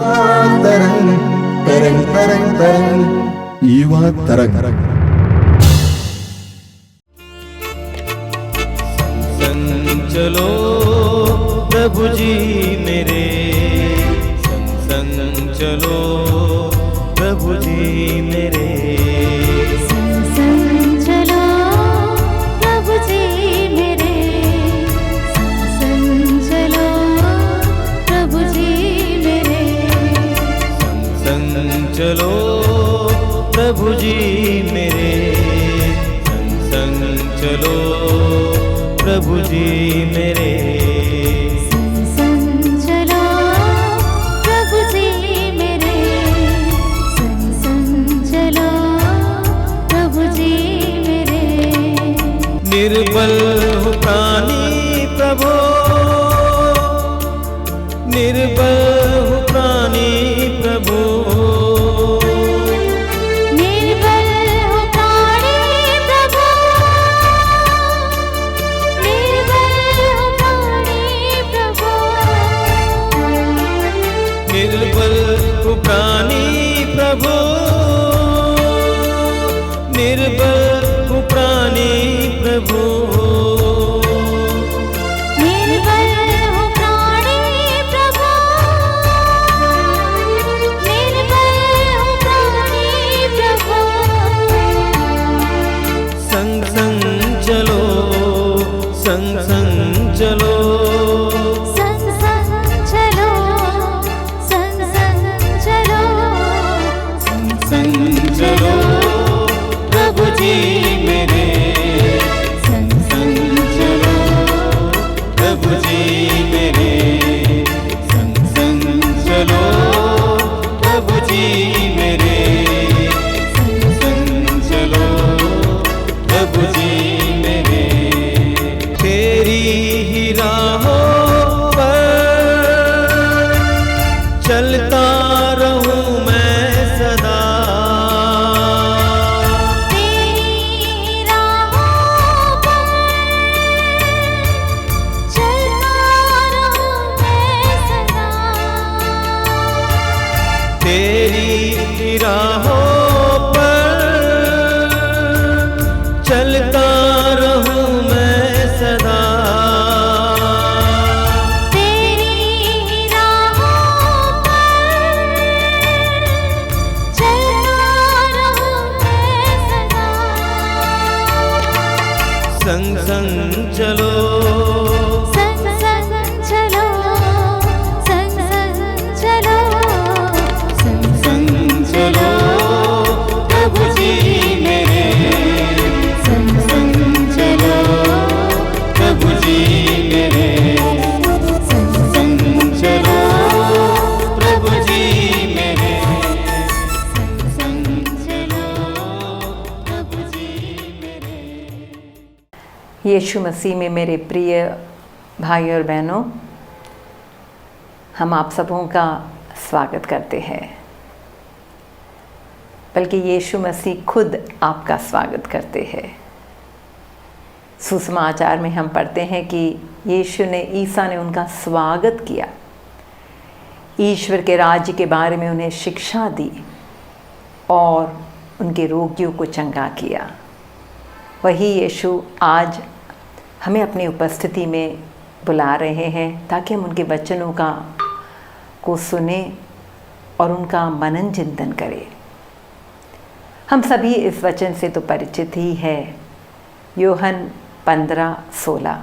तरंग तरंग तरंग तरंग युवा तरंग। संग चलो प्रभु जी मेरे, संग चलो प्रभु जी मेरे, संग चलो प्रभु जी मेरे, संग चलो प्रभु जी मेरे, संग चलो प्रभु जी मेरे, संग चलो प्रभु जी मेरे, संग चलो प्रभु जी मेरे, संग चलो प्रभु जी मेरे। निर्बल हूँ प्राणी प्रभु, निर्बल हूँ प्राणी प्रभु, निर्बल हूँ प्राणी प्रभु, निर्बल हूँ प्राणी प्रभु, निर्बल हूँ प्राणी प्रभु, निर्बल हूँ प्राणी प्रभु, निर्बल हूँ प्राणी प्रभु, निर्बल हूँ प्राणी प्रभु। संग संग चलो, संग संग चलो, संग संग चलो, संग संग चलो, संग चलो प्रभु जी मेरे, संग चलो प्रभु जी मेरे, संग चलो प्रभु जी मेरे, संग चलो प्रभु जी मेरे, तेरी ही राहों पर चलता रहूं मैं सदा, तेरी राहों पर चलता रहूं मैं सदा, तेरी राहों पर चलता रहूं मैं सदा, तेरी राहों पर चलता रहूं मैं सदा। संग संग चलो, संग संग चलो, संग संग चलो, संग चलो प्रभु जी मेरे, संग चलो प्रभु जी मेरे, संग चलो प्रभु जी मेरे, संग चलो प्रभु जी मेरे। यीशु मसीह में मेरे प्रिय भाई और बहनों, हम आप सबों का स्वागत करते हैं, बल्कि यीशु मसीह खुद आपका स्वागत करते हैं। सुसमाचार में हम पढ़ते हैं कि ईसा ने उनका स्वागत किया, ईश्वर के राज्य के बारे में उन्हें शिक्षा दी और उनके रोगियों को चंगा किया। वही यीशु आज हमें अपनी उपस्थिति में बुला रहे हैं ताकि हम उनके वचनों को सुने और उनका मनन चिंतन करें। हम सभी इस वचन से तो परिचित ही है। यूहन्ना 15:16,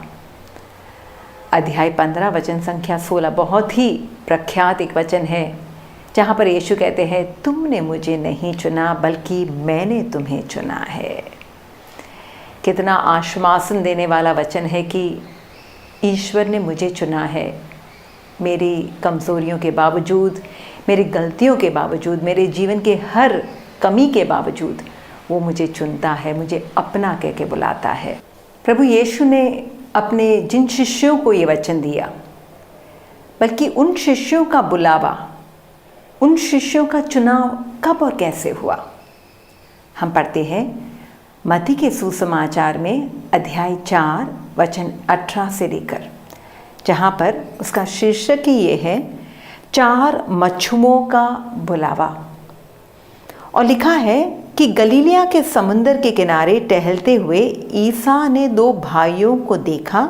अध्याय 15 वचन संख्या 16 बहुत ही प्रख्यात एक वचन है, जहाँ पर यीशु कहते हैं, तुमने मुझे नहीं चुना बल्कि मैंने तुम्हें चुना है। कितना आश्वासन देने वाला वचन है कि ईश्वर ने मुझे चुना है। मेरी कमज़ोरियों के बावजूद, मेरी गलतियों के बावजूद, मेरे जीवन के हर कमी के बावजूद वो मुझे चुनता है, मुझे अपना कह के बुलाता है। प्रभु यीशु ने अपने जिन शिष्यों को ये वचन दिया, बल्कि उन शिष्यों का बुलावा, उन शिष्यों का चुनाव कब और कैसे हुआ, हम पढ़ते हैं मत्ती के सुसमाचार में अध्याय 4 वचन 18 से लेकर, जहाँ पर उसका शीर्षक ही ये है, 4 मच्छुओं का बुलावा। और लिखा है कि गलीलिया के समुंदर के किनारे टहलते हुए ईसा ने 2 भाइयों को देखा,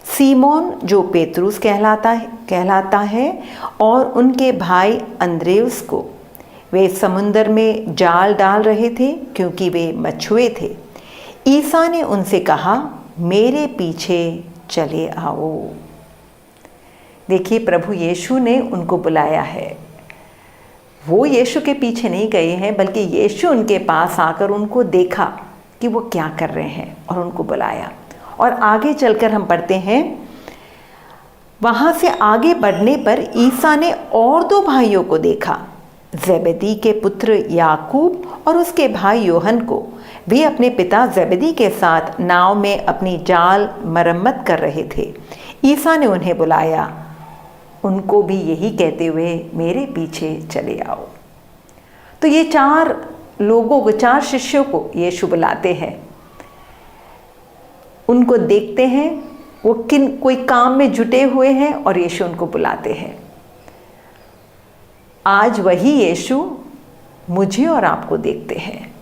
सीमोन जो पेतरुस कहलाता है और उनके भाई अंद्रेउस को। वे समुंदर में जाल डाल रहे थे क्योंकि वे मछुए थे। ईसा ने उनसे कहा, मेरे पीछे चले आओ। देखिए, प्रभु यीशु ने उनको बुलाया है। वो यीशु के पीछे नहीं गए हैं, बल्कि यीशु उनके पास आकर उनको देखा कि वो क्या कर रहे हैं और उनको बुलाया। और आगे चलकर हम पढ़ते हैं, वहाँ से आगे बढ़ने पर ईसा ने और 2 भाइयों को देखा, ज़ेबेदी के पुत्र याकूब और उसके भाई योहन को। वे अपने पिता ज़ेबेदी के साथ नाव में अपनी जाल मरम्मत कर रहे थे। ईसा ने उन्हें बुलाया, उनको भी यही कहते हुए, मेरे पीछे चले आओ। तो ये 4 लोगों को, 4 शिष्यों को यीशु बुलाते हैं। उनको देखते हैं, वो कोई काम में जुटे हुए हैं और यीशु उनको बुलाते हैं। आज वही यीशु मुझे और आपको देखते हैं।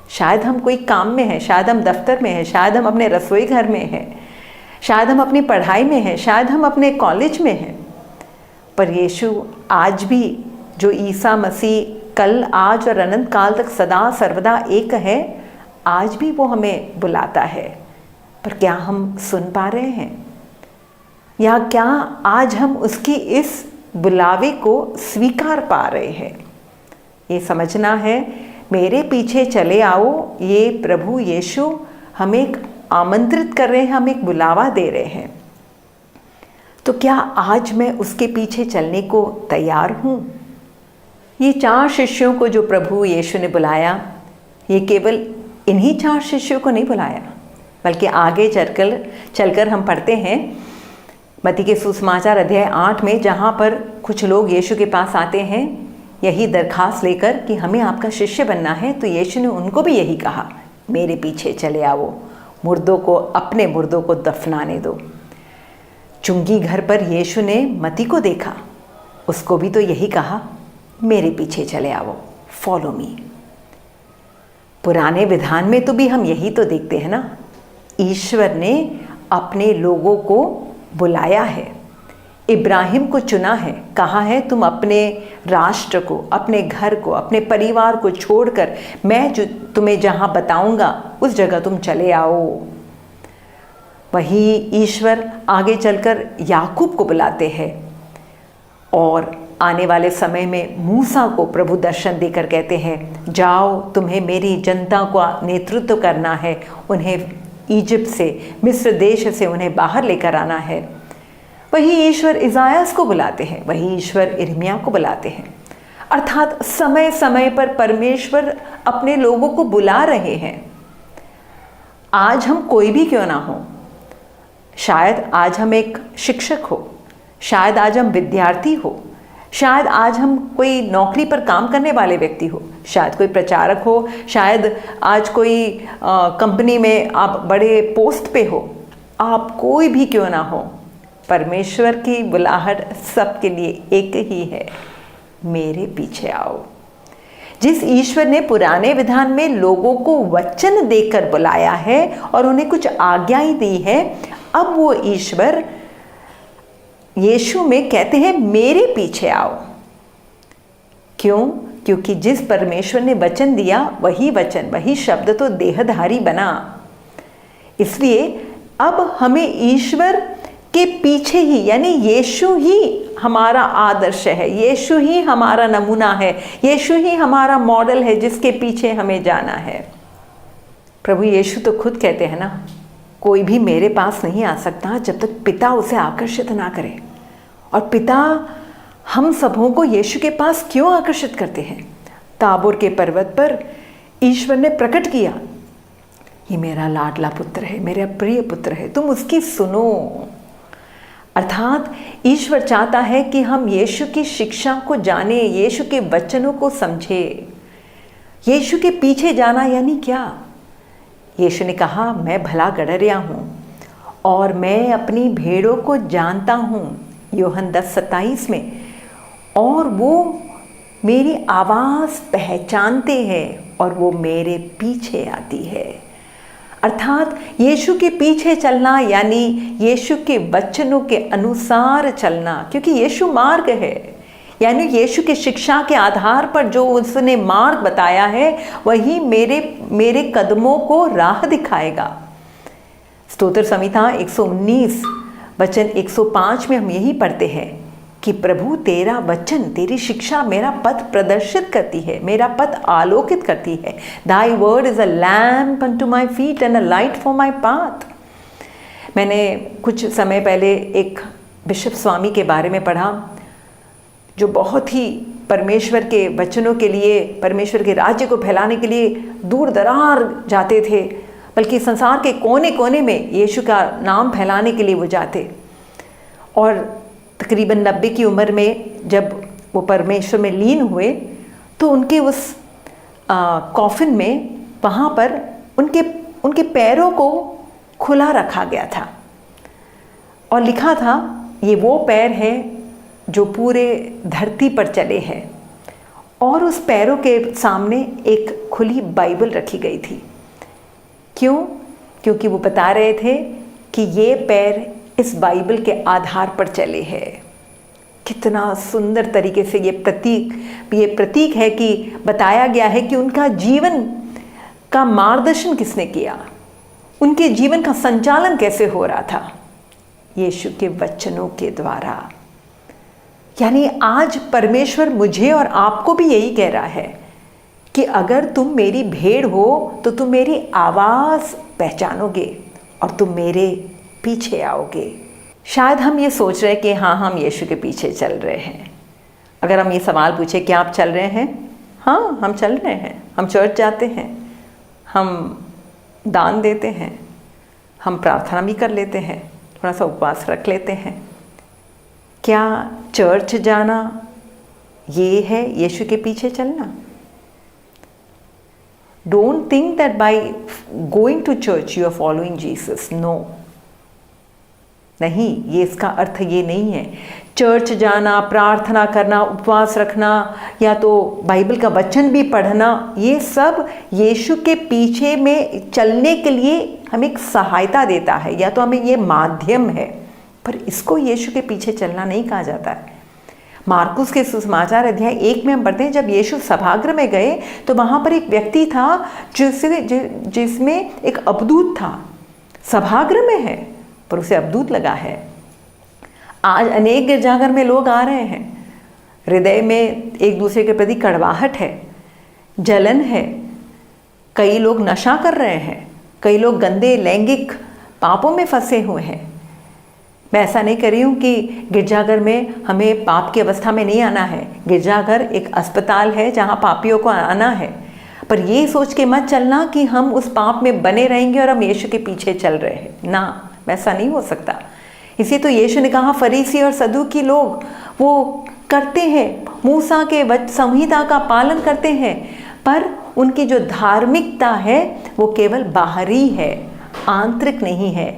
शायद हम कोई काम में हैं, शायद हम दफ्तर में हैं, शायद हम अपने रसोई घर में हैं, शायद हम अपनी पढ़ाई में हैं, शायद हम अपने कॉलेज में हैं, पर यीशु आज भी, जो ईसा मसीह कल, आज और अनंत काल तक सदा सर्वदा एक है, आज भी वो हमें बुलाता है। पर क्या हम सुन पा रहे हैं, या क्या आज हम उसकी इस बुलावे को स्वीकार पा रहे हैं? ये समझना है, मेरे पीछे चले आओ, ये प्रभु यीशु हमें एक आमंत्रित कर रहे हैं, हमें एक बुलावा दे रहे हैं। तो क्या आज मैं उसके पीछे चलने को तैयार हूँ? ये 4 शिष्यों को जो प्रभु यीशु ने बुलाया, ये केवल इन्हीं 4 शिष्यों को नहीं बुलाया, बल्कि आगे चलकर हम पढ़ते हैं मत्ती के सुसमाचार अध्याय 8 में, जहाँ पर कुछ लोग यीशु के पास आते हैं यही दरखास्त लेकर कि हमें आपका शिष्य बनना है। तो यीशु ने उनको भी यही कहा, मेरे पीछे चले आओ, अपने मुर्दों को दफनाने दो। चुंगी घर पर यीशु ने मत्ती को देखा, उसको भी तो यही कहा, मेरे पीछे चले आओ, फॉलो मी। पुराने विधान में तो भी हम यही तो देखते हैं ना, ईश्वर ने अपने लोगों को बुलाया है, इब्राहिम को चुना है, कहा है तुम अपने राष्ट्र को, अपने घर को, अपने परिवार को छोड़कर मैं जो तुम्हें जहाँ बताऊंगा उस जगह तुम चले आओ। वही ईश्वर आगे चलकर याकूब को बुलाते हैं और आने वाले समय में मूसा को प्रभु दर्शन देकर कहते हैं, जाओ, तुम्हें मेरी जनता का नेतृत्व करना है, उन्हें इजिप्ट से, मिस्र देश से उन्हें बाहर लेकर आना है। वही ईश्वर इज़ायास को बुलाते हैं, वही ईश्वर यिर्मयाह को बुलाते हैं। अर्थात समय समय पर परमेश्वर अपने लोगों को बुला रहे हैं। आज हम कोई भी क्यों ना हो, शायद आज हम एक शिक्षक हो, शायद आज हम विद्यार्थी हो, शायद आज हम कोई नौकरी पर काम करने वाले व्यक्ति हो, शायद कोई प्रचारक हो, शायद आज कोई कंपनी में आप बड़े पोस्ट पे हो। आप कोई भी क्यों ना हो, परमेश्वर की बुलाहट सबके लिए एक ही है, मेरे पीछे आओ। जिस ईश्वर ने पुराने विधान में लोगों को वचन देकर बुलाया है और उन्हें कुछ आज्ञाएं दी है, अब वो ईश्वर यीशु में कहते हैं, मेरे पीछे आओ। क्यों? क्योंकि जिस परमेश्वर ने वचन दिया, वही वचन, वही शब्द तो देहधारी बना। इसलिए अब हमें ईश्वर के पीछे ही, यानी यीशु ही हमारा आदर्श है, यीशु ही हमारा नमूना है, यीशु ही हमारा मॉडल है जिसके पीछे हमें जाना है। प्रभु यीशु तो खुद कहते हैं ना, कोई भी मेरे पास नहीं आ सकता जब तक पिता उसे आकर्षित ना करे। और पिता हम सबों को यीशु के पास क्यों आकर्षित करते हैं? ताबोर के पर्वत पर ईश्वर ने प्रकट किया, ये मेरा लाडला पुत्र है, मेरा प्रिय पुत्र है, तुम उसकी सुनो। अर्थात ईश्वर चाहता है कि हम यीशु की शिक्षा को जाने, यीशु के वचनों को समझे। यीशु के पीछे जाना यानी क्या? यीशु ने कहा, मैं भला गडरिया हूँ और मैं अपनी भेड़ों को जानता हूँ। यूहन्ना 10:27 में और वो मेरी आवाज़ पहचानते हैं और वो मेरे पीछे आती है। अर्थात यीशु के पीछे चलना यानी यीशु के वचनों के अनुसार चलना, क्योंकि यीशु मार्ग है। यानी यीशु की शिक्षा के आधार पर जो उसने मार्ग बताया है वही मेरे कदमों को राह दिखाएगा। स्तोत्र संहिता 119 वचन 105 में हम यही पढ़ते हैं कि प्रभु तेरा वचन, तेरी शिक्षा मेरा पथ प्रदर्शित करती है, मेरा पथ आलोकित करती है। Thy word is a lamp unto my feet and a light for my path। मैंने कुछ समय पहले एक बिशप स्वामी के बारे में पढ़ा जो बहुत ही परमेश्वर के वचनों के लिए, परमेश्वर के राज्य को फैलाने के लिए दूर दरार जाते थे, बल्कि संसार के कोने कोने में यीशु का नाम फैलाने के लिए वो जाते। और तकरीबन 90 की उम्र में जब वो परमेश्वर में लीन हुए तो उनके उस कॉफिन में वहाँ पर उनके पैरों को खुला रखा गया था और लिखा था ये वो पैर हैं जो पूरे धरती पर चले हैं। और उस पैरों के सामने एक खुली बाइबल रखी गई थी। क्यों? क्योंकि वो बता रहे थे कि ये पैर इस बाइबल के आधार पर चले हैं। कितना सुंदर तरीके से ये प्रतीक है कि बताया गया है कि उनका जीवन का मार्गदर्शन किसने किया, उनके जीवन का संचालन कैसे हो रहा था, यीशु के वचनों के द्वारा। यानी आज परमेश्वर मुझे और आपको भी यही कह रहा है कि अगर तुम मेरी भेड़ हो तो तुम मेरी आवाज़ पहचानोगे और तुम मेरे पीछे आओगे। शायद हम ये सोच रहे हैं कि हाँ, हम यीशु के पीछे चल रहे हैं। अगर हम ये सवाल पूछे कि आप चल रहे हैं? हाँ, हम चल रहे हैं। हम चर्च जाते हैं, हम दान देते हैं, हम प्रार्थना भी कर लेते हैं, थोड़ा सा उपवास रख लेते हैं। क्या चर्च जाना ये है यीशु के पीछे चलना? Don't think that by going to church you are following Jesus. No. नहीं, ये इसका अर्थ ये नहीं है। चर्च जाना, प्रार्थना करना, उपवास रखना या तो बाइबल का वचन भी पढ़ना, ये सब यीशु के पीछे में चलने के लिए हमें एक सहायता देता है या तो हमें ये माध्यम है, पर इसको यीशु के पीछे चलना नहीं कहा जाता है। मार्कुस के सुसमाचार अध्याय 1 में हम पढ़ते हैं जब यीशु सभागृह में गए तो वहाँ पर एक व्यक्ति था जिसमें एक अबदूत था। सभागृह में है पर उसे अबदूत लगा है। आज अनेक गिरजाघर में लोग आ रहे हैं, हृदय में एक दूसरे के प्रति कड़वाहट है, जलन है, कई लोग नशा कर रहे हैं, कई लोग गंदे लैंगिक पापों में फंसे हुए हैं। मैं ऐसा नहीं कर रही हूँ कि गिरजाघर में हमें पाप की अवस्था में नहीं आना है। गिरजाघर एक अस्पताल है जहाँ पापियों को आना है, पर ये सोच के मत चलना कि हम उस पाप में बने रहेंगे और हम यीशु के पीछे चल रहे हैं। ना, वैसा नहीं हो सकता। इसी तो यीशु ने कहा फरीसी और सदूकी लोग वो करते हैं, मूसा के संहिता का पालन करते हैं, पर उनकी जो धार्मिकता है वो केवल बाहरी है, आंतरिक नहीं है।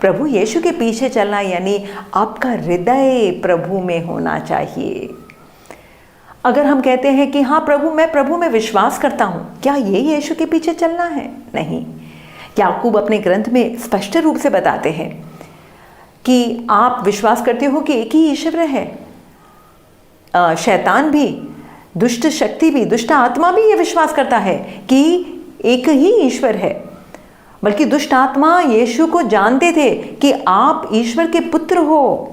प्रभु यीशु के पीछे चलना यानी आपका हृदय प्रभु में होना चाहिए। अगर हम कहते हैं कि हाँ प्रभु, मैं प्रभु में विश्वास करता हूँ, क्या ये यीशु के पीछे चलना है? नहीं। याकूब अपने ग्रंथ में स्पष्ट रूप से बताते हैं कि आप विश्वास करते हो कि एक ही ईश्वर है। शैतान भी, दुष्ट शक्ति भी, दुष्ट आत्मा भी ये विश्वास करता है कि एक ही ईश्वर है। बल्कि दुष्ट आत्मा यीशु को जानते थे कि आप ईश्वर के पुत्र हो।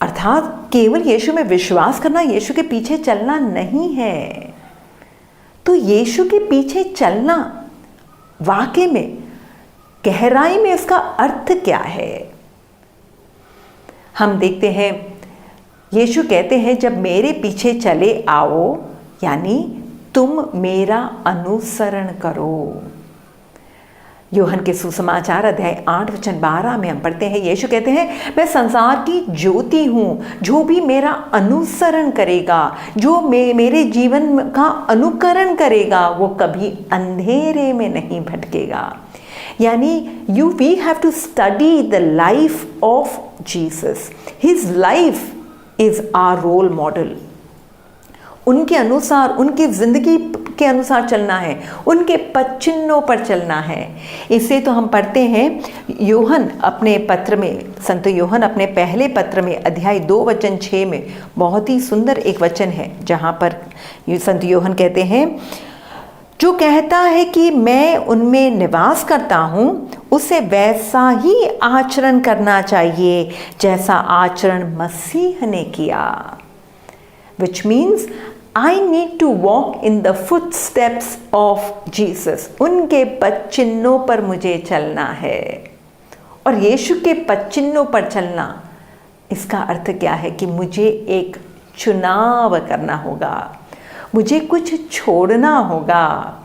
अर्थात केवल यीशु में विश्वास करना यीशु के पीछे चलना नहीं है। तो यीशु के पीछे चलना वाकई में गहराई में उसका अर्थ क्या है? हम देखते हैं यीशु कहते हैं जब मेरे पीछे चले आओ, यानी तुम मेरा अनुसरण करो। यूहन्ना के सुसमाचार अध्याय 8 वचन 12 में हम पढ़ते हैं, यीशु कहते हैं मैं संसार की ज्योति हूँ, जो भी मेरा अनुसरण करेगा, जो मेरे जीवन का अनुकरण करेगा, वो कभी अंधेरे में नहीं भटकेगा। यानी we have to study the life of Jesus, his life is our role model. उनके अनुसार, उनकी ज़िंदगी के अनुसार चलना है, उनके पद चिन्हों पर चलना है। इसे तो हम पढ़ते हैं यूहन अपने पत्र में, संत यूहन अपने पहले पत्र में अध्याय 2 वचन 6 में बहुत ही सुंदर एक वचन है, जहाँ पर संत यूहन कहते हैं, जो कहता है कि मैं उनमें निवास करता हूँ, उसे वैसा ही आचरण करना चाहिए जैसा आचरण मसीह ने किया। Which means I need to walk in the footsteps of Jesus. उनके पद चिन्हों पर मुझे चलना है। और यीशु के पद चिन्हों पर चलना, इसका अर्थ क्या है कि मुझे एक चुनाव करना होगा, मुझे कुछ छोड़ना होगा,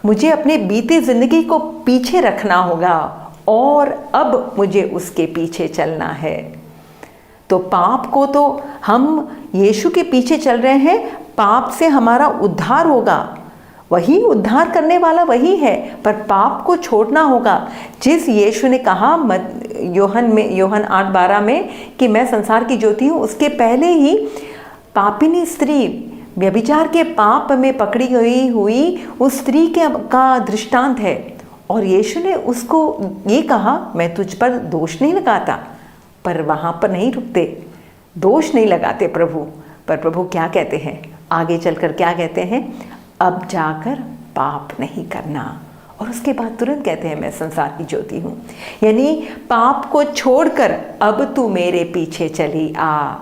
मुझे अपने बीते ज़िंदगी को पीछे रखना होगा और अब मुझे उसके पीछे चलना है। तो पाप को तो हम यीशु के पीछे चल रहे हैं, पाप से हमारा उद्धार होगा, वही उद्धार करने वाला वही है, पर पाप को छोड़ना होगा। जिस यीशु ने कहा यूहन 8:12 में कि मैं संसार की ज्योति हूँ, उसके पहले ही पापिनी स्त्री व्यभिचार के पाप में पकड़ी गई हुई उस स्त्री का दृष्टांत है, और यीशु ने उसको ये कहा, मैं तुझ पर दोष नहीं लगाता, पर वहाँ पर नहीं रुकते, दोष नहीं लगाते प्रभु, पर प्रभु क्या कहते हैं आगे चलकर, क्या कहते हैं, अब जाकर पाप नहीं करना, और उसके बाद तुरंत कहते हैं मैं संसार की ज्योति हूँ। यानी पाप को छोड़कर अब तू मेरे पीछे चली आ,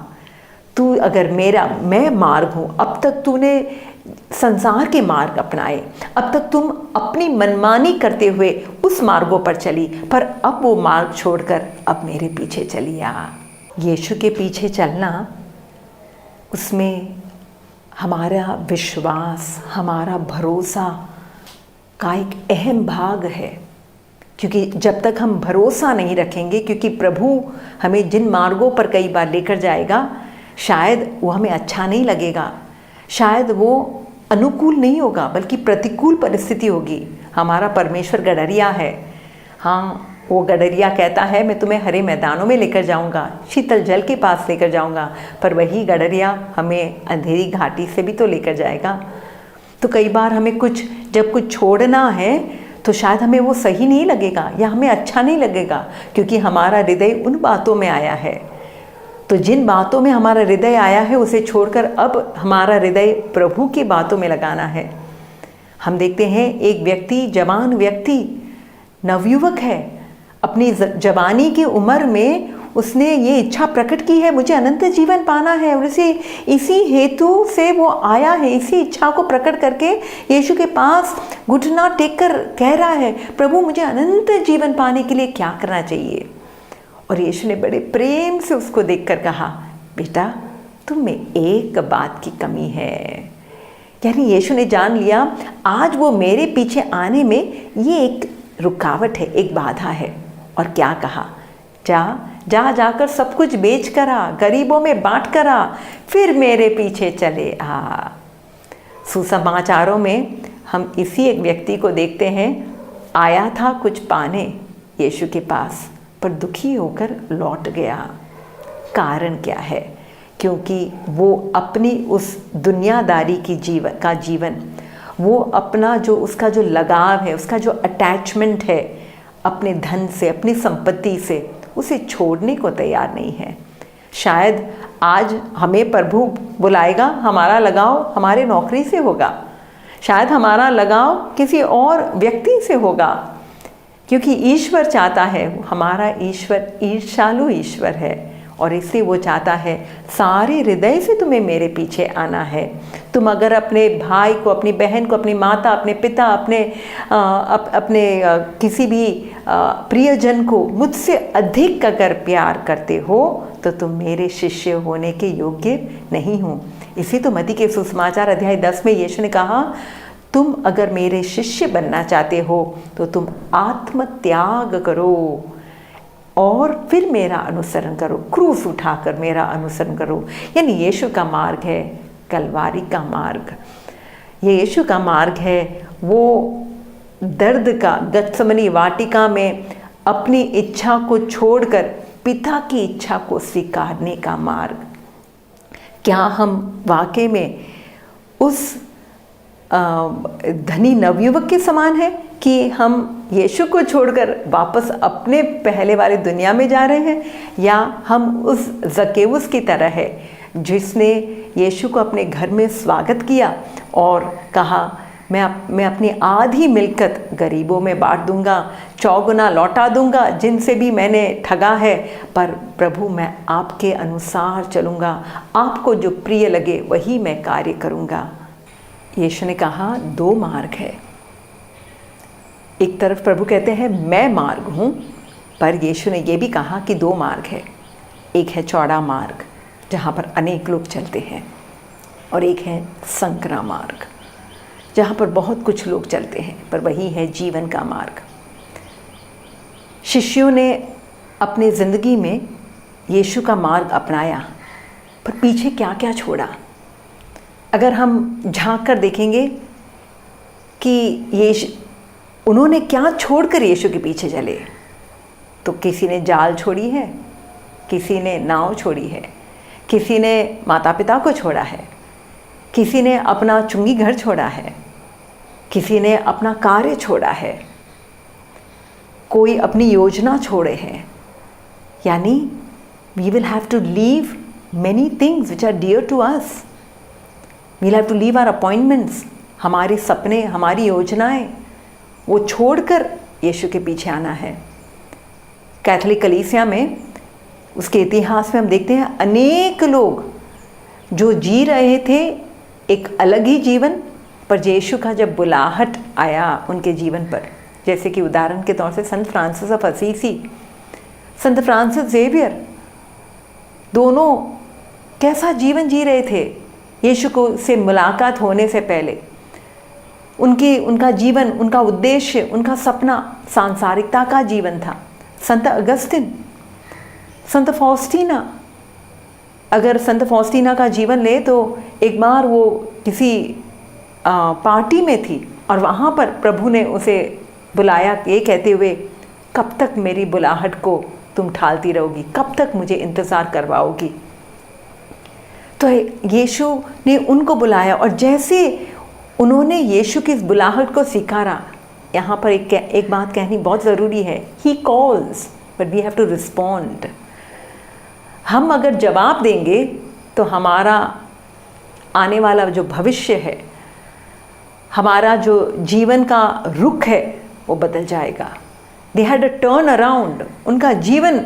तू अगर मैं मार्ग हूँ, अब तक तूने संसार के मार्ग अपनाए, अब तक तुम अपनी मनमानी करते हुए उस मार्गों पर चली, पर अब वो मार्ग छोड़कर अब मेरे पीछे चली आ। यीशु के पीछे चलना, उसमें हमारा विश्वास, हमारा भरोसा का एक अहम भाग है, क्योंकि जब तक हम भरोसा नहीं रखेंगे, क्योंकि प्रभु हमें जिन मार्गों पर कई बार लेकर जाएगा, शायद वो हमें अच्छा नहीं लगेगा, शायद वो अनुकूल नहीं होगा, बल्कि प्रतिकूल परिस्थिति होगी। हमारा परमेश्वर गडरिया है, हाँ, वो गडरिया कहता है मैं तुम्हें हरे मैदानों में लेकर जाऊंगा, शीतल जल के पास लेकर जाऊंगा, पर वही गडरिया हमें अंधेरी घाटी से भी तो लेकर जाएगा। तो कई बार हमें जब कुछ छोड़ना है तो शायद हमें वो सही नहीं लगेगा या हमें अच्छा नहीं लगेगा, क्योंकि हमारा हृदय उन बातों में आया है। तो जिन बातों में हमारा हृदय आया है, उसे छोड़कर अब हमारा हृदय प्रभु की बातों में लगाना है। हम देखते हैं एक व्यक्ति, जवान व्यक्ति, नवयुवक है, अपनी जवानी की उम्र में उसने ये इच्छा प्रकट की है, मुझे अनंत जीवन पाना है, और इसी हेतु से वो आया है, इसी इच्छा को प्रकट करके यीशु के पास घुटना टेक कर कह रहा है, प्रभु मुझे अनंत जीवन पाने के लिए क्या करना चाहिए। और यीशु ने बड़े प्रेम से उसको देखकर कहा, बेटा तुम में एक बात की कमी है। यानी यीशु ने जान लिया आज वो मेरे पीछे आने में ये एक रुकावट है, एक बाधा है, और क्या कहा, जाकर सब कुछ बेच कर आ, गरीबों में बांट कर आ, फिर मेरे पीछे चले आ। सुसमाचारों में हम इसी एक व्यक्ति को देखते हैं, आया था कुछ पाने यीशु के पास, पर दुखी होकर लौट गया। कारण क्या है? क्योंकि वो अपनी उस दुनियादारी की जीवन वो अपना उसका जो लगाव है, उसका जो अटैचमेंट है अपने धन से, अपनी संपत्ति से, उसे छोड़ने को तैयार नहीं है। शायद आज हमें प्रभु बुलाएगा, हमारा लगाव हमारे नौकरी से होगा, शायद हमारा लगाव किसी और व्यक्ति से होगा, क्योंकि ईश्वर चाहता है, हमारा ईश्वर ईर्ष्यालु ईश्वर है, और इसलिए वो चाहता है सारे हृदय से तुम्हें मेरे पीछे आना है। तुम अगर अपने भाई को, अपनी बहन को, अपनी माता, अपने पिता, अपने किसी भी प्रियजन को मुझसे अधिक अगर प्यार करते हो तो तुम मेरे शिष्य होने के योग्य नहीं हो। इसी तो मत्ती के सुसमाचार अध्याय 10 में यीशु ने कहा, तुम अगर मेरे शिष्य बनना चाहते हो तो तुम आत्म त्याग करो और फिर मेरा अनुसरण करो, क्रूस उठाकर मेरा अनुसरण करो। यानी यीशु का मार्ग है कलवारी का मार्ग, ये यीशु का मार्ग है, वो दर्द का गत्समनी वाटिका में अपनी इच्छा को छोड़कर पिता की इच्छा को स्वीकारने का मार्ग। क्या हम वाकई में उस धनी नवयुवक के समान है कि हम यीशु को छोड़कर वापस अपने पहले वाली दुनिया में जा रहे हैं, या हम उस ज़केउस की तरह है जिसने यीशु को अपने घर में स्वागत किया और कहा मैं अपनी आधी मिल्कत गरीबों में बांट दूंगा, चौगुना लौटा दूंगा जिनसे भी मैंने ठगा है, पर प्रभु मैं आपके अनुसार चलूँगा, आपको जो प्रिय लगे वही मैं कार्य करूँगा। यीशु ने कहा 2 मार्ग है। एक तरफ प्रभु कहते हैं मैं मार्ग हूँ, पर यीशु ने ये भी कहा कि 2 मार्ग है। एक है चौड़ा मार्ग जहाँ पर अनेक लोग चलते हैं, और एक है संकरा मार्ग जहाँ पर बहुत कुछ लोग चलते हैं, पर वही है जीवन का मार्ग। शिष्यों ने अपने ज़िंदगी में यीशु का मार्ग अपनाया, पर पीछे क्या क्या छोड़ा। अगर हम झांक कर देखेंगे कि उन्होंने क्या छोड़कर यीशु के पीछे चले, तो किसी ने जाल छोड़ी है, किसी ने नाव छोड़ी है, किसी ने माता पिता को छोड़ा है, किसी ने अपना चुंगी घर छोड़ा है, किसी ने अपना कार्य छोड़ा है, कोई अपनी योजना छोड़े हैं। यानी we will have to leave many things which are dear to us. We will have to leave our appointments, हमारे सपने, हमारी योजनाएं, वो छोड़कर यीशु के पीछे आना है। कैथोलिक कलीसिया में, उसके इतिहास में हम देखते हैं अनेक लोग जो जी रहे थे एक अलग ही जीवन, पर यीशु का जब बुलाहट आया उनके जीवन पर, जैसे कि उदाहरण के तौर से संत Francis of Assisi, Sant Francis Xavier, दोनों कैसा जीवन जी रहे थे यीशु को से मुलाकात होने से पहले। उनका जीवन, उनका उद्देश्य, उनका सपना सांसारिकता का जीवन था। संत अगस्तिन, संत फॉस्टीना, अगर संत फॉस्टीना का जीवन ले तो एक बार वो किसी पार्टी में थी और वहाँ पर प्रभु ने उसे बुलाया ये कहते हुए, कब तक मेरी बुलाहट को तुम ठालती रहोगी, कब तक मुझे इंतज़ार करवाओगी। तो यीशु ने उनको बुलाया, और जैसे उन्होंने यीशु की इस बुलाहट को स्वीकारा, यहाँ पर एक बात कहनी बहुत ज़रूरी है, he calls but we have to respond. हम अगर जवाब देंगे तो हमारा आने वाला जो भविष्य है, हमारा जो जीवन का रुख है, वो बदल जाएगा। दे हैड अ टर्न अराउंड, उनका जीवन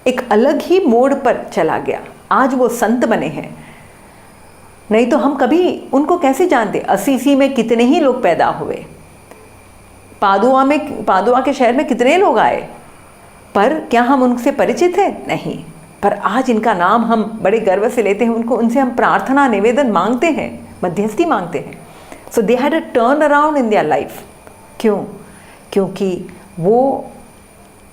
एक अलग ही मोड़ पर चला गया। आज वो संत बने हैं, नहीं तो हम कभी उनको कैसे जानते। असीसी में कितने ही लोग पैदा हुए, पादुआ के शहर में कितने लोग आए, पर क्या हम उनसे परिचित हैं? नहीं। पर आज इनका नाम हम बड़े गर्व से लेते हैं, उनसे हम प्रार्थना निवेदन मांगते हैं, मध्यस्थी मांगते हैं। So they had a turn around in their life. क्यों? क्योंकि वो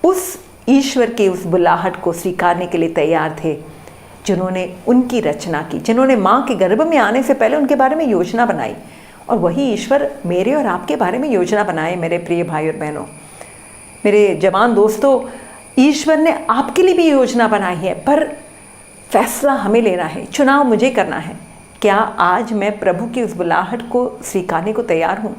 उस ईश्वर के उस बुलाहट को स्वीकारने के लिए तैयार थे जिन्होंने उनकी रचना की, जिन्होंने माँ के गर्भ में आने से पहले उनके बारे में योजना बनाई। और वही ईश्वर मेरे और आपके बारे में योजना बनाए। मेरे प्रिय भाई और बहनों, मेरे जवान दोस्तों, ईश्वर ने आपके लिए भी योजना बनाई है, पर फैसला हमें लेना है, चुनाव मुझे करना है। क्या आज मैं प्रभु की उस बुलाहट को स्वीकारने को तैयार हूँ?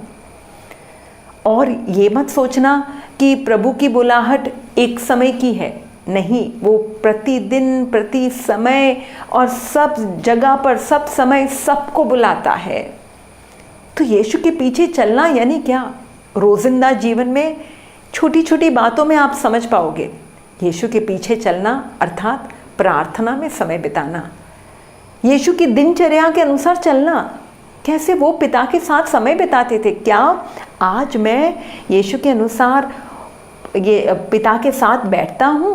और ये मत सोचना कि प्रभु की बुलाहट एक समय की है, नहीं, वो प्रतिदिन, प्रति समय और सब जगह पर, सब समय सबको बुलाता है। तो यीशु के पीछे चलना यानी क्या? रोजिंदा जीवन में छोटी छोटी बातों में आप समझ पाओगे। यीशु के पीछे चलना अर्थात प्रार्थना में समय बिताना, यीशु की दिनचर्या के अनुसार चलना। कैसे वो पिता के साथ समय बिताते थे, क्या आज मैं यीशु के अनुसार ये पिता के साथ बैठता हूँ?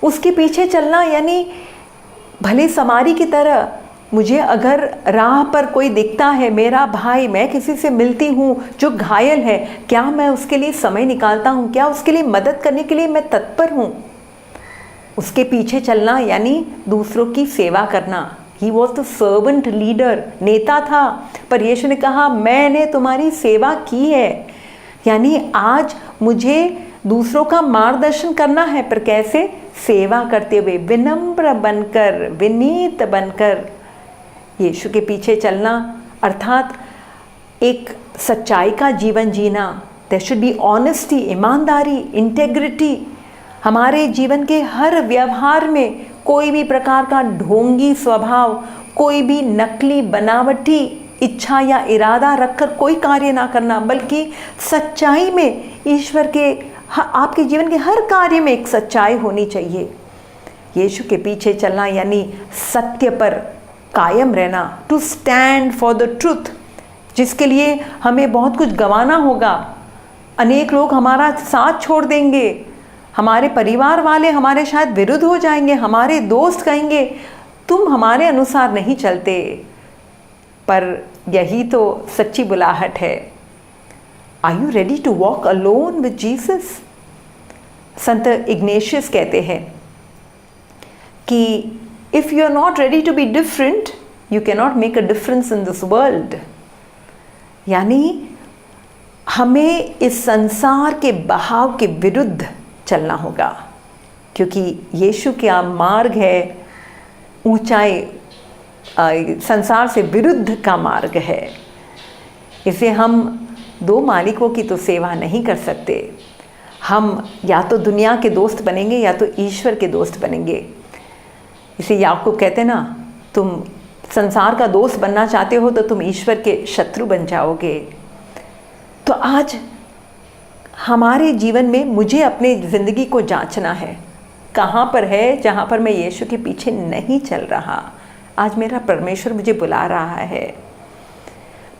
उसके पीछे चलना यानी भले समारी की तरह, मुझे अगर राह पर कोई दिखता है, मेरा भाई, मैं किसी से मिलती हूँ जो घायल है, क्या मैं उसके लिए समय निकालता हूँ? क्या उसके लिए मदद करने के लिए मैं तत्पर हूँ? उसके पीछे चलना यानी दूसरों की सेवा करना। He was the servant leader, नेता था, पर यीशु ने कहा मैंने तुम्हारी सेवा की है। यानी आज मुझे दूसरों का मार्गदर्शन करना है, पर कैसे? सेवा करते हुए विनम्र बनकर, विनीत बनकर यीशु के पीछे चलना, अर्थात एक सच्चाई का जीवन जीना। देयर शुड बी ऑनेस्टी, ईमानदारी, इंटेग्रिटी। हमारे जीवन के हर व्यवहार में कोई भी प्रकार का ढोंगी स्वभाव, कोई भी नकली बनावटी इच्छा या इरादा रखकर कोई कार्य ना करना, बल्कि सच्चाई में ईश्वर के आपके जीवन के हर कार्य में एक सच्चाई होनी चाहिए। यीशु के पीछे चलना यानी सत्य पर कायम रहना, to stand for the truth, जिसके लिए हमें बहुत कुछ गंवाना होगा। अनेक लोग हमारा साथ छोड़ देंगे, हमारे परिवार वाले हमारे शायद विरुद्ध हो जाएंगे, हमारे दोस्त कहेंगे तुम हमारे अनुसार नहीं चलते, पर यही तो सच्ची बुलाहट है। Are you ready to walk alone with Jesus? संत इग्नेशियस कहते हैं कि if you are not ready to be different, you can not make a difference in this world. यानी हमें इस संसार के बहाव के विरुद्ध चलना होगा, क्योंकि यीशु का मार्ग है ऊंचाई, संसार से विरुद्ध का मार्ग है। इसे हम दो मालिकों की तो सेवा नहीं कर सकते। हम या तो दुनिया के दोस्त बनेंगे या तो ईश्वर के दोस्त बनेंगे। इसे याकूब कहते ना, तुम संसार का दोस्त बनना चाहते हो तो तुम ईश्वर के शत्रु बन जाओगे। तो आज हमारे जीवन में मुझे अपने ज़िंदगी को जांचना है, कहाँ पर है जहाँ पर मैं यीशु के पीछे नहीं चल रहा। आज मेरा परमेश्वर मुझे बुला रहा है,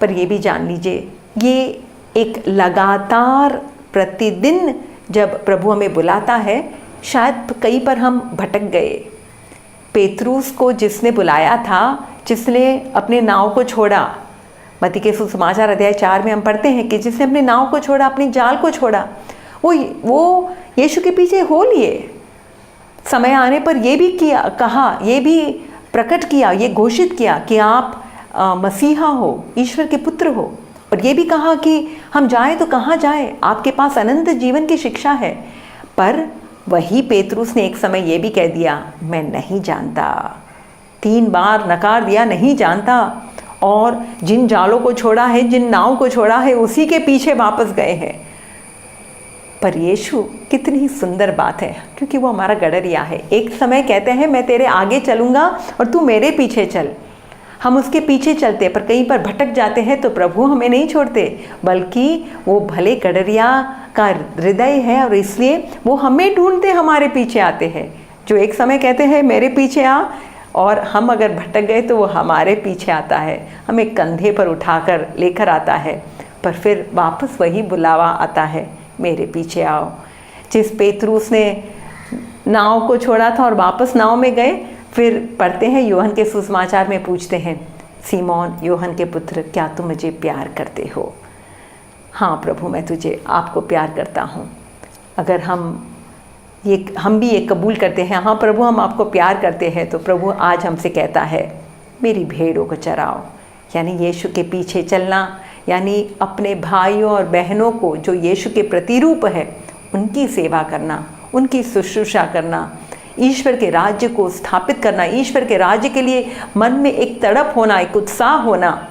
पर ये भी जान लीजिए, ये एक लगातार प्रतिदिन जब प्रभु हमें बुलाता है, शायद कहीं पर हम भटक गए। पेतरूस को जिसने बुलाया था, जिसने अपने नाव को छोड़ा, मत्ती के सुसमाचार अध्याय 4 में हम पढ़ते हैं कि जिसने अपने नाव को छोड़ा, अपनी जाल को छोड़ा, वो यीशु के पीछे हो लिए। समय आने पर ये भी किया, कहा, ये भी प्रकट किया, ये घोषित किया कि आप मसीहा हो, ईश्वर के पुत्र हो, और ये भी कहा कि हम जाएं तो कहाँ जाएं, आपके पास अनंत जीवन की शिक्षा है। पर वही पेतरूस ने एक समय ये भी कह दिया, मैं नहीं जानता। 3 बार नकार दिया, नहीं जानता, और जिन जालों को छोड़ा है, जिन नाव को छोड़ा है, उसी के पीछे वापस गए हैं। पर यीशु, कितनी ही सुंदर बात है, क्योंकि वो हमारा गडरिया है। एक समय कहते हैं मैं तेरे आगे चलूँगा और तू मेरे पीछे चल। हम उसके पीछे चलते, पर कहीं पर भटक जाते हैं तो प्रभु हमें नहीं छोड़ते, बल्कि वो भले गडरिया का हृदय है और इसलिए वो हमें ढूंढते हमारे पीछे आते हैं। जो एक समय कहते हैं मेरे पीछे आ, और हम अगर भटक गए तो वो हमारे पीछे आता है, हमें कंधे पर उठाकर लेकर आता है, पर फिर वापस वही बुलावा आता है, मेरे पीछे आओ। जिस पेतरूस ने नाव को छोड़ा था और वापस नाव में गए, फिर पढ़ते हैं यूहन के सुसमाचार में पूछते हैं, सीमोन यूहन के पुत्र, क्या तुम मुझे प्यार करते हो? हाँ प्रभु, मैं तुझे, आपको प्यार करता हूँ। अगर हम भी ये कबूल करते हैं, हाँ प्रभु हम आपको प्यार करते हैं, तो प्रभु आज हमसे कहता है मेरी भेड़ों को चराओ। यानी यीशु के पीछे चलना, यानी अपने भाइयों और बहनों को जो यीशु के प्रतिरूप है, उनकी सेवा करना, उनकी शुश्रूषा करना, ईश्वर के राज्य को स्थापित करना, ईश्वर के राज्य के लिए मन में एक तड़प होना, एक उत्साह होना।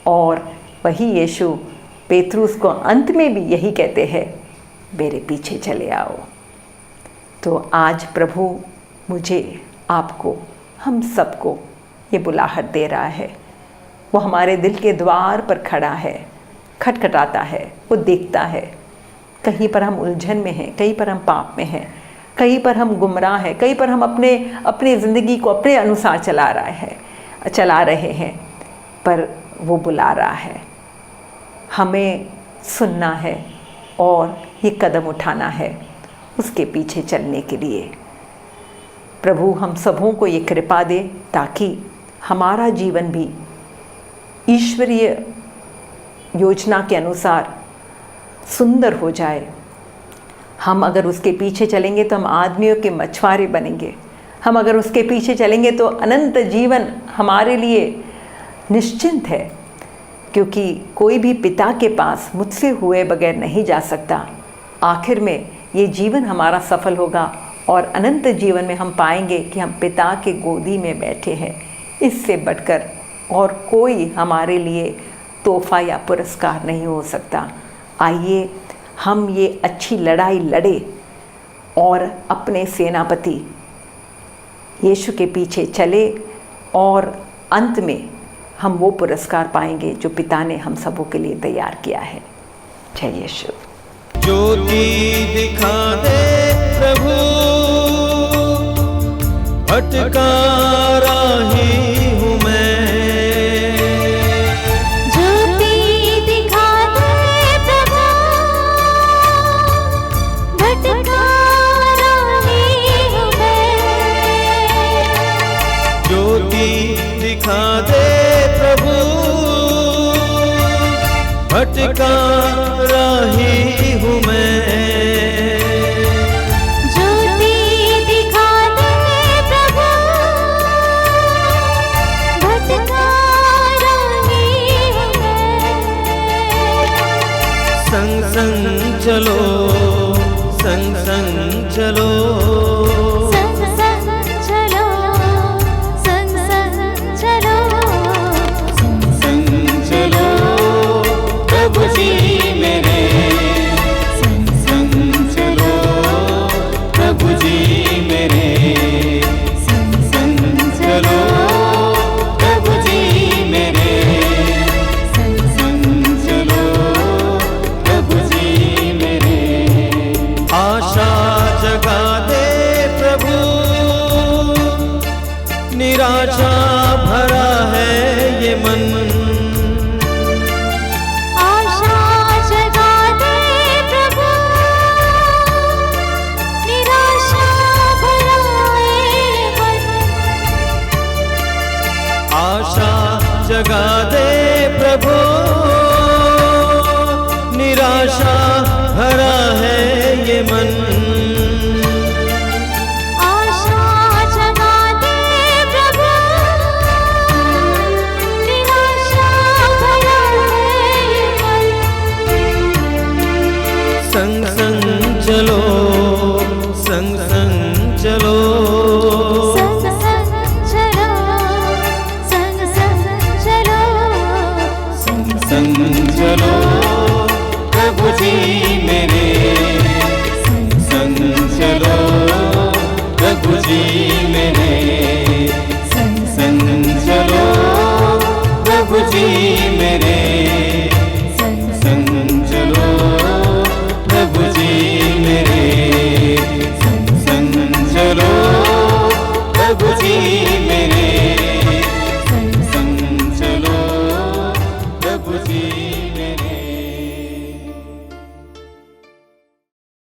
और वही यीशु पेतरूस को अंत में भी यही कहते हैं, मेरे पीछे चले आओ। तो आज प्रभु मुझे, आपको, हम सबको ये बुलाहट दे रहा है। वो हमारे दिल के द्वार पर खड़ा है, खटखटाता है, वो देखता है। कहीं पर हम उलझन में हैं, कहीं पर हम पाप में हैं, कहीं पर हम गुमराह हैं, कहीं पर हम अपने ज़िंदगी को अपने अनुसार चला रहे हैं, पर वो बुला रहा है। हमें सुनना है और ये कदम उठाना है उसके पीछे चलने के लिए। प्रभु हम सबों को ये कृपा दे ताकि हमारा जीवन भी ईश्वरीय योजना के अनुसार सुंदर हो जाए। हम अगर उसके पीछे चलेंगे तो हम आदमियों के मछुआरे बनेंगे। हम अगर उसके पीछे चलेंगे तो अनंत जीवन हमारे लिए निश्चिंत है, क्योंकि कोई भी पिता के पास मुझसे हुए बगैर नहीं जा सकता। आखिर में ये जीवन हमारा सफल होगा और अनंत जीवन में हम पाएंगे कि हम पिता के गोदी में बैठे हैं। इससे बढ़कर और कोई हमारे लिए तोहफा या पुरस्कार नहीं हो सकता। आइए हम ये अच्छी लड़ाई लड़े और अपने सेनापति यीशु के पीछे चले और अंत में हम वो पुरस्कार पाएंगे जो पिता ने हम सबों के लिए तैयार किया है। जय यीशु। ज्योति दिखा दे प्रभु, भटका राही हूँ मैं। ज्योति दिखा दे प्रभु, भटका राही हूँ मैं। ज्योति दिखा दे प्रभु, भटका राही हूँ मैं। ज्योति दिखा दे प्रभु, भटका राही हूँ मैं। संग संग चलो, संग संग चलो, संग संग चलो, संग संग चलो, संग चलो प्रभु जी मेरे। संग संग चलो प्रभु जी मेरे। संग संग चलो प्रभु जी मेरे। संग संग चलो प्रभु जी मेरे। आशा जगा दे प्रभु, निराशा भरा है ये मन। आशा जगा दे प्रभु, निराशा भरा है मन। आशा जगा दे प्रभु, निराशा भरा है ये मन। आशा जगा दे प्रभु, निराशा भरा है मन। संग संग चलो, संग संग चलो, संग संग चलो, संग संग चलो, संग संग चलो प्रभु जी मेरे। संग संग चलो प्रभु जी मेरे। संग संग चलो प्रभु जी मेरे।